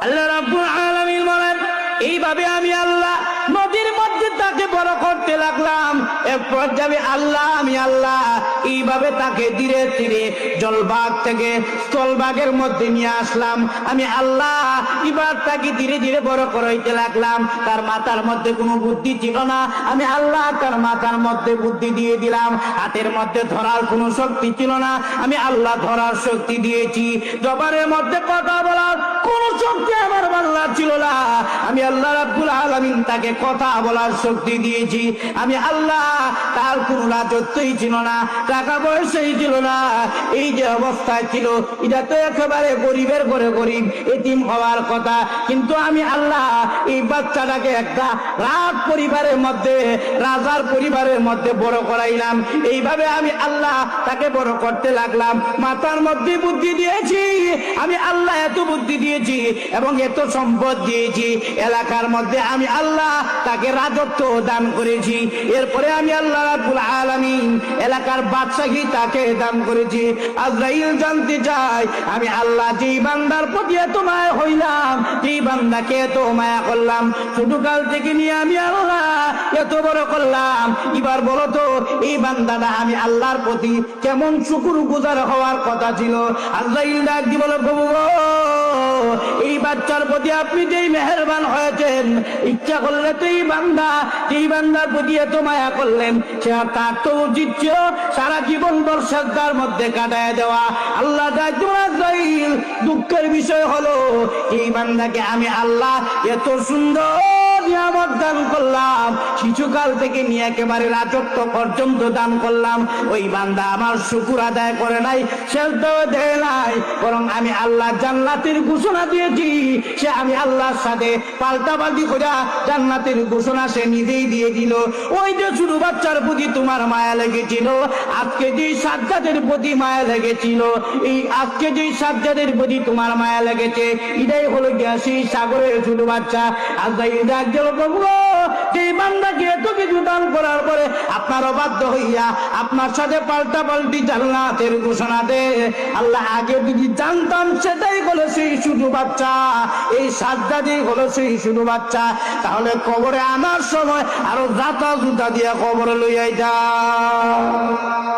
আল্লাহ রাব্বুল আলামিন বলেন, এইভাবে আমি আল্লাহ নদীর মধ্যে তাকে বড় করতে লাগলাম। এরপর যাবে আমি আল্লাহ এইভাবে তাকে ধীরে ধীরে জলভাগ থেকে স্থলভাগের মধ্যে নিয়ে আসলাম। আমি আল্লাহ এবার তাকে ধীরে ধীরে বড় করাইতে লাগলাম। তার মাথার মধ্যে কোনো বুদ্ধি ছিল না, আমি আল্লাহ তার মাথার মধ্যে বুদ্ধি দিয়ে দিলাম। হাতের মধ্যে ধরার কোনো শক্তি ছিল না, আমি আল্লাহ ধরার শক্তি দিয়েছি। জবানের মধ্যে কথা বলার কোনো শক্তি আমার আল্লাহ ছিল না, আমি আল্লাহ রাব্বুল আলামিন তাকে কথা বলার শক্তি দিয়েছি। আমি আল্লাহ তার কোন রাজত্বই ছিল না, টাকা পয়সাই ছিল না। এই যে অবস্থায় ছিল এটা তো একেবারে গরিবের ঘরে গরিব এতিম হওয়ার কথা, কিন্তু আমি আল্লাহ এই বাচ্চাটাকে একটা রাজ পরিবারের মধ্যে, রাজার পরিবারের মধ্যে বড় করাইলাম। এইভাবে আমি আল্লাহ তাকে বড় করতে লাগলাম। মাথার মধ্যে বুদ্ধি দিয়েছি, আমি আল্লাহ এত বুদ্ধি দিয়েছি এবং এত সম্পদ দিয়েছি, এলাকার মধ্যে আমি আল্লাহ তাকে রাজত্ব দান করেছি। এরপরে আমি আল্লাহ রাব্বুল আলামিন এলাকার বাদশাহী তাকে দান করেছি। আজরাইল জানতে চায় আমি আল্লাহ যেই বান্দার প্রতি এত মায়া হইলাম, যেই বান্দাকে এত মায়া করলাম, ছোটকাল থেকে নিয়ে আমি আল্লাহ এত বড় করলাম, এবার বলো তো এই বান্দাটা আমি আল্লাহর প্রতি কেমন শুকরগুজার হওয়ার কথা ছিল। আজরাইল ডাক দিয়ে বলো, প্রভু এই বাচ্চার প্রতি আপনি যেই মেহেরবান হয়েছেন, ইচ্ছা করলে তো এই বান্দার প্রতি এত মায়া করলেন, সে তার তো উচিত ছিল সারা জীবন বর্ষার মধ্যে কাটায় দেওয়া। আল্লাহ আজরাইল দুঃখের বিষয় হলো এই বান্দাকে আমি আল্লাহ এত সুন্দর নিয়ামত দান করলাম, শিশুকাল থেকে নিয়ে একেবারে রাজত্ব পর্যন্ত দান করলাম, ওই বান্দা আমার শুকর আদায় করে নাই, সেজদাও দেয় নাই, বরং আমি আল্লাহ জান্নাতের ঘোষণা দিয়েছি। সে আমি আল্লাহর সাথে পাল্টাপাল্টি করে জান্নাতের ঘোষণা সে নিজেই দিয়ে দিল। ওই যে ছোট বাচ্চার প্রতি তোমার মায়া লেগেছিল, আজকে যে সাজ্জাদের প্রতি মায়া লেগেছিল, এই আজকে যে সাজ্জাদের প্রতি তোমার মায়া লেগেছে, এটাই হলো গিয়া সেই সাগরের ছোট বাচ্চা। আজরাইল ডাক দিল, প্রভু যে বান্দাকে এত কিছু দান করার পরে আপনার অবাধ্য হইয়া আপনার সাথে পাল্টাপাল্টি জান্নাতের ঘোষণা দে, আল্লাহ আগে যদি জানতাম সেটাই হলো সেই ছোট বাচ্চা, এই সাজ্জাদই হলো সেই ছোট বাচ্চা, তাহলে কবরে আনার সময় আরো জাতা জুতা দিয়া কবরে লইয়া যাও।